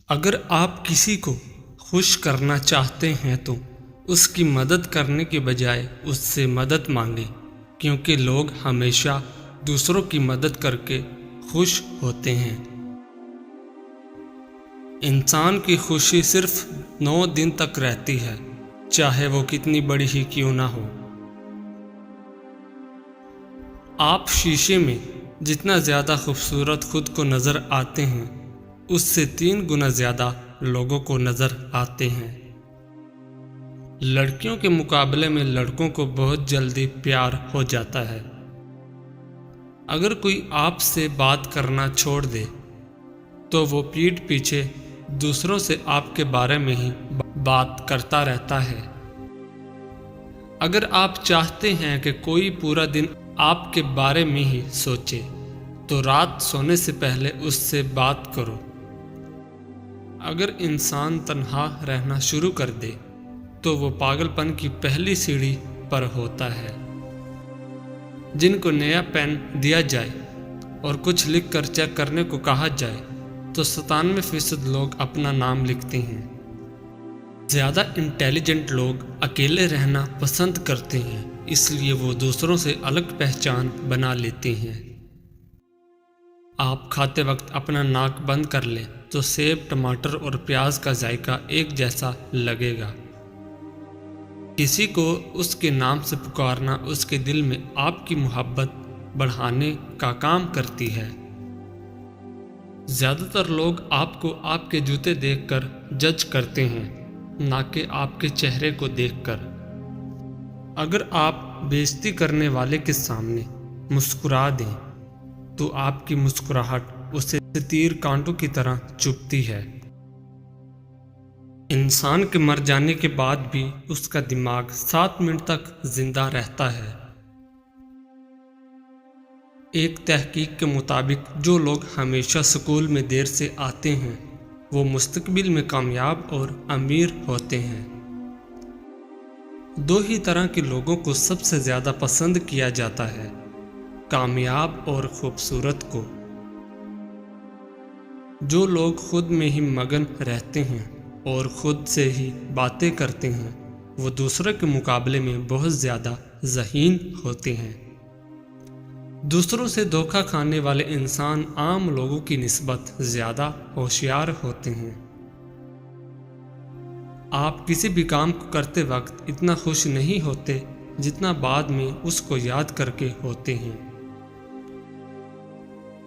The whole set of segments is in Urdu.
اگر آپ کسی کو خوش کرنا چاہتے ہیں تو اس کی مدد کرنے کے بجائے اس سے مدد مانگیں، کیونکہ لوگ ہمیشہ دوسروں کی مدد کر کے خوش ہوتے ہیں۔ انسان کی خوشی صرف 9 دن تک رہتی ہے، چاہے وہ کتنی بڑی ہی کیوں نہ ہو۔ آپ شیشے میں جتنا زیادہ خوبصورت خود کو نظر آتے ہیں، اس سے 3 گنا زیادہ لوگوں کو نظر آتے ہیں۔ لڑکیوں کے مقابلے میں لڑکوں کو بہت جلدی پیار ہو جاتا ہے۔ اگر کوئی آپ سے بات کرنا چھوڑ دے تو وہ پیٹھ پیچھے دوسروں سے آپ کے بارے میں ہی بات کرتا رہتا ہے۔ اگر آپ چاہتے ہیں کہ کوئی پورا دن آپ کے بارے میں ہی سوچے تو رات سونے سے پہلے اس سے بات کرو۔ اگر انسان تنہا رہنا شروع کر دے تو وہ پاگل پن کی پہلی سیڑھی پر ہوتا ہے۔ جن کو نیا پین دیا جائے اور کچھ لکھ کر چیک کرنے کو کہا جائے تو 97% لوگ اپنا نام لکھتے ہیں۔ زیادہ انٹیلیجنٹ لوگ اکیلے رہنا پسند کرتے ہیں، اس لیے وہ دوسروں سے الگ پہچان بنا لیتے ہیں۔ آپ کھاتے وقت اپنا ناک بند کر لیں تو سیب، ٹماٹر اور پیاز کا ذائقہ ایک جیسا لگے گا۔ کسی کو اس کے نام سے پکارنا اس کے دل میں آپ کی محبت بڑھانے کا کام کرتی ہے۔ زیادہ تر لوگ آپ کو آپ کے جوتے دیکھ کر جج کرتے ہیں، نہ کہ آپ کے چہرے کو دیکھ کر۔ اگر آپ بےعزتی کرنے والے کے سامنے مسکرا دیں تو آپ کی مسکراہٹ اسے تیر کانٹوں کی طرح چبھتی ہے۔ انسان کے مر جانے کے بعد بھی اس کا دماغ 7 منٹ تک زندہ رہتا ہے۔ ایک تحقیق کے مطابق جو لوگ ہمیشہ اسکول میں دیر سے آتے ہیں وہ مستقبل میں کامیاب اور امیر ہوتے ہیں۔ 2 ہی طرح کے لوگوں کو سب سے زیادہ پسند کیا جاتا ہے، کامیاب اور خوبصورت کو۔ جو لوگ خود میں ہی مگن رہتے ہیں اور خود سے ہی باتیں کرتے ہیں وہ دوسروں کے مقابلے میں بہت زیادہ ذہین ہوتے ہیں۔ دوسروں سے دھوکہ کھانے والے انسان عام لوگوں کی نسبت زیادہ ہوشیار ہوتے ہیں۔ آپ کسی بھی کام کو کرتے وقت اتنا خوش نہیں ہوتے جتنا بعد میں اس کو یاد کر کے ہوتے ہیں۔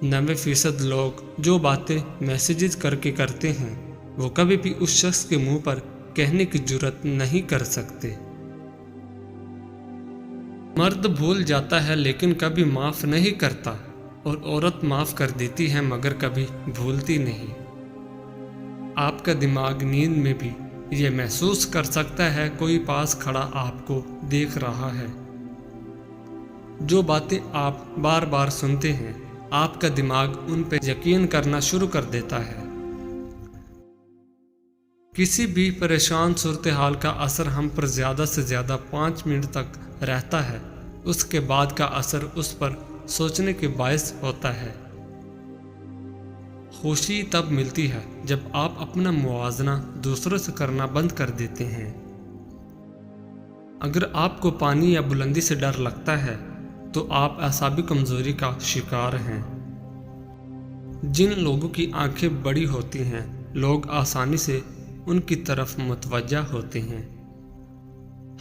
90% لوگ جو باتیں میسیجز کر کے کرتے ہیں وہ کبھی بھی اس شخص کے منہ پر کہنے کی جرات نہیں کر سکتے۔ مرد بھول جاتا ہے لیکن کبھی معاف نہیں کرتا، اور عورت معاف کر دیتی ہے مگر کبھی بھولتی نہیں۔ آپ کا دماغ نیند میں بھی یہ محسوس کر سکتا ہے کوئی پاس کھڑا آپ کو دیکھ رہا ہے۔ جو باتیں آپ بار بار سنتے ہیں آپ کا دماغ ان پہ یقین کرنا شروع کر دیتا ہے۔ کسی بھی پریشان صورتحال کا اثر ہم پر زیادہ سے زیادہ 5 منٹ تک رہتا ہے، اس کے بعد کا اثر اس پر سوچنے کے باعث ہوتا ہے۔ خوشی تب ملتی ہے جب آپ اپنا موازنہ دوسروں سے کرنا بند کر دیتے ہیں۔ اگر آپ کو پانی یا بلندی سے ڈر لگتا ہے تو آپ اعصابی کمزوری کا شکار ہیں۔ جن لوگوں کی آنکھیں بڑی ہوتی ہیں لوگ آسانی سے ان کی طرف متوجہ ہوتے ہیں۔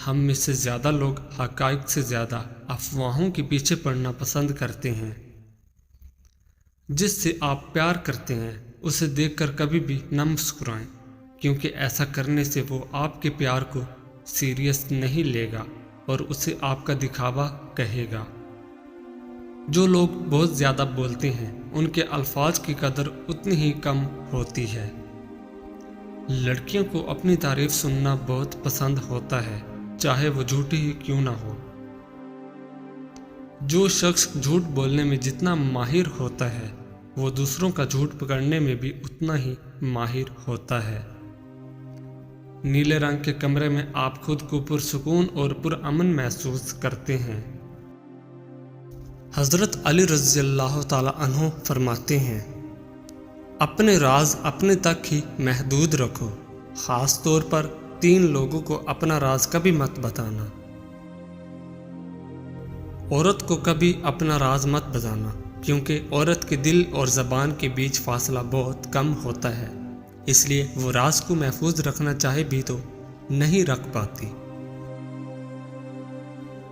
ہم میں سے زیادہ لوگ حقائق سے زیادہ افواہوں کے پیچھے پڑنا پسند کرتے ہیں۔ جس سے آپ پیار کرتے ہیں اسے دیکھ کر کبھی بھی نہ مسکرائیں، کیونکہ ایسا کرنے سے وہ آپ کے پیار کو سیریس نہیں لے گا اور اسے آپ کا دکھاوا کہے گا۔ جو لوگ بہت زیادہ بولتے ہیں ان کے الفاظ کی قدر اتنی ہی کم ہوتی ہے۔ لڑکیوں کو اپنی تعریف سننا بہت پسند ہوتا ہے، چاہے وہ جھوٹی ہی کیوں نہ ہو۔ جو شخص جھوٹ بولنے میں جتنا ماہر ہوتا ہے وہ دوسروں کا جھوٹ پکڑنے میں بھی اتنا ہی ماہر ہوتا ہے۔ نیلے رنگ کے کمرے میں آپ خود کو پرسکون اور پرامن محسوس کرتے ہیں۔ حضرت علی رضی اللہ تعالی عنہ فرماتے ہیں، اپنے راز اپنے تک ہی محدود رکھو، خاص طور پر 3 لوگوں کو اپنا راز کبھی مت بتانا۔ عورت کو کبھی اپنا راز مت بتانا، کیونکہ عورت کے دل اور زبان کے بیچ فاصلہ بہت کم ہوتا ہے، اس لیے وہ راز کو محفوظ رکھنا چاہے بھی تو نہیں رکھ پاتی۔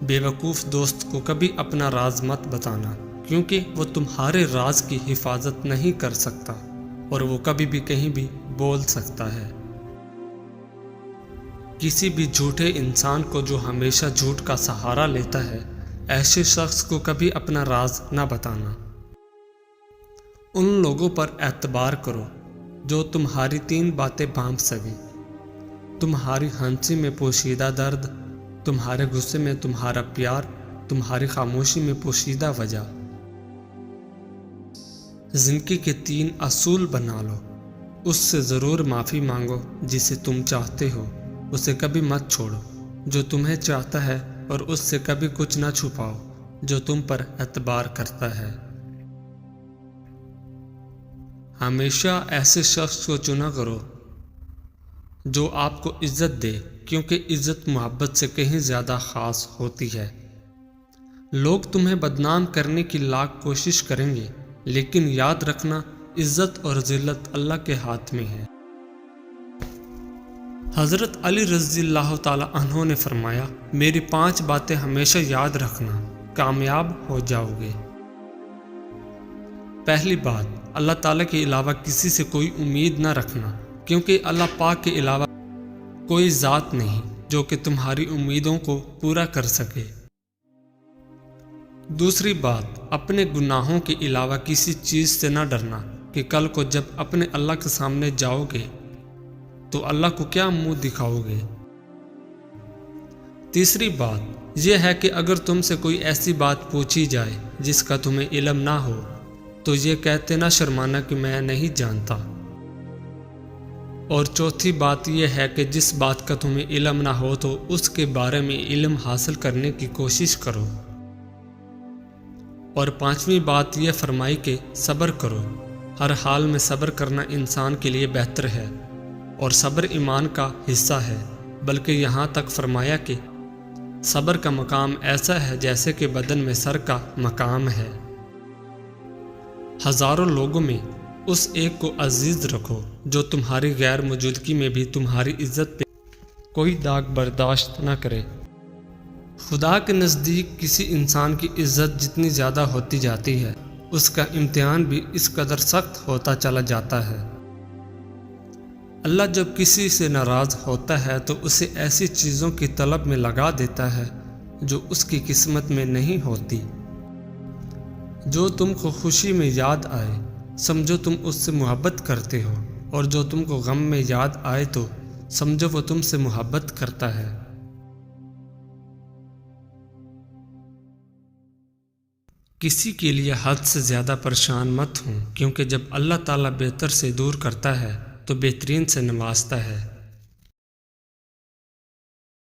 بے وقوف دوست کو کبھی اپنا راز مت بتانا، کیونکہ وہ تمہارے راز کی حفاظت نہیں کر سکتا اور وہ کبھی بھی کہیں بھی بول سکتا ہے۔ کسی بھی جھوٹے انسان کو جو ہمیشہ جھوٹ کا سہارا لیتا ہے، ایسے شخص کو کبھی اپنا راز نہ بتانا۔ ان لوگوں پر اعتبار کرو جو تمہاری 3 باتیں بھانپ سکیں: تمہاری ہنسی میں پوشیدہ درد، تمہارے غصے میں تمہارا پیار، تمہاری خاموشی میں پوشیدہ وجہ۔ زندگی کے 3 اصول بنا لو۔ اس سے ضرور معافی مانگو جسے تم چاہتے ہو، اسے کبھی مت چھوڑو جو تمہیں چاہتا ہے، اور اس سے کبھی کچھ نہ چھپاؤ جو تم پر اعتبار کرتا ہے۔ ہمیشہ ایسے شخص کو چنا کرو جو آپ کو عزت دے، کیونکہ عزت محبت سے کہیں زیادہ خاص ہوتی ہے۔ لوگ تمہیں بدنام کرنے کی لاکھ کوشش کریں گے، لیکن یاد رکھنا عزت اور ذلت اللہ کے ہاتھ میں ہے۔ حضرت علی رضی اللہ تعالی عنہ نے فرمایا، میری 5 باتیں ہمیشہ یاد رکھنا، کامیاب ہو جاؤ گے۔ پہلی بات، اللہ تعالیٰ کے علاوہ کسی سے کوئی امید نہ رکھنا، کیونکہ اللہ پاک کے علاوہ کوئی ذات نہیں جو کہ تمہاری امیدوں کو پورا کر سکے۔ دوسری بات، اپنے گناہوں کے علاوہ کسی چیز سے نہ ڈرنا کہ کل کو جب اپنے اللہ کے سامنے جاؤ گے تو اللہ کو کیا منہ دکھاؤ گے۔ تیسری بات یہ ہے کہ اگر تم سے کوئی ایسی بات پوچھی جائے جس کا تمہیں علم نہ ہو تو یہ کہتے نہ شرمانا کہ میں نہیں جانتا۔ اور چوتھی بات یہ ہے کہ جس بات کا تمہیں علم نہ ہو تو اس کے بارے میں علم حاصل کرنے کی کوشش کرو۔ اور 5ویں بات یہ فرمائی کہ صبر کرو، ہر حال میں صبر کرنا انسان کے لیے بہتر ہے، اور صبر ایمان کا حصہ ہے، بلکہ یہاں تک فرمایا کہ صبر کا مقام ایسا ہے جیسے کہ بدن میں سر کا مقام ہے۔ ہزاروں لوگوں میں اس ایک کو عزیز رکھو جو تمہاری غیر موجودگی میں بھی تمہاری عزت پہ کوئی داغ برداشت نہ کرے۔ خدا کے نزدیک کسی انسان کی عزت جتنی زیادہ ہوتی جاتی ہے، اس کا امتحان بھی اس قدر سخت ہوتا چلا جاتا ہے۔ اللہ جب کسی سے ناراض ہوتا ہے تو اسے ایسی چیزوں کی طلب میں لگا دیتا ہے جو اس کی قسمت میں نہیں ہوتی۔ جو تم کو خوشی میں یاد آئے سمجھو تم اس سے محبت کرتے ہو، اور جو تم کو غم میں یاد آئے تو سمجھو وہ تم سے محبت کرتا ہے۔ کسی کے لیے حد سے زیادہ پریشان مت ہوں، کیونکہ جب اللہ تعالیٰ بہتر سے دور کرتا ہے تو بہترین سے نوازتا ہے۔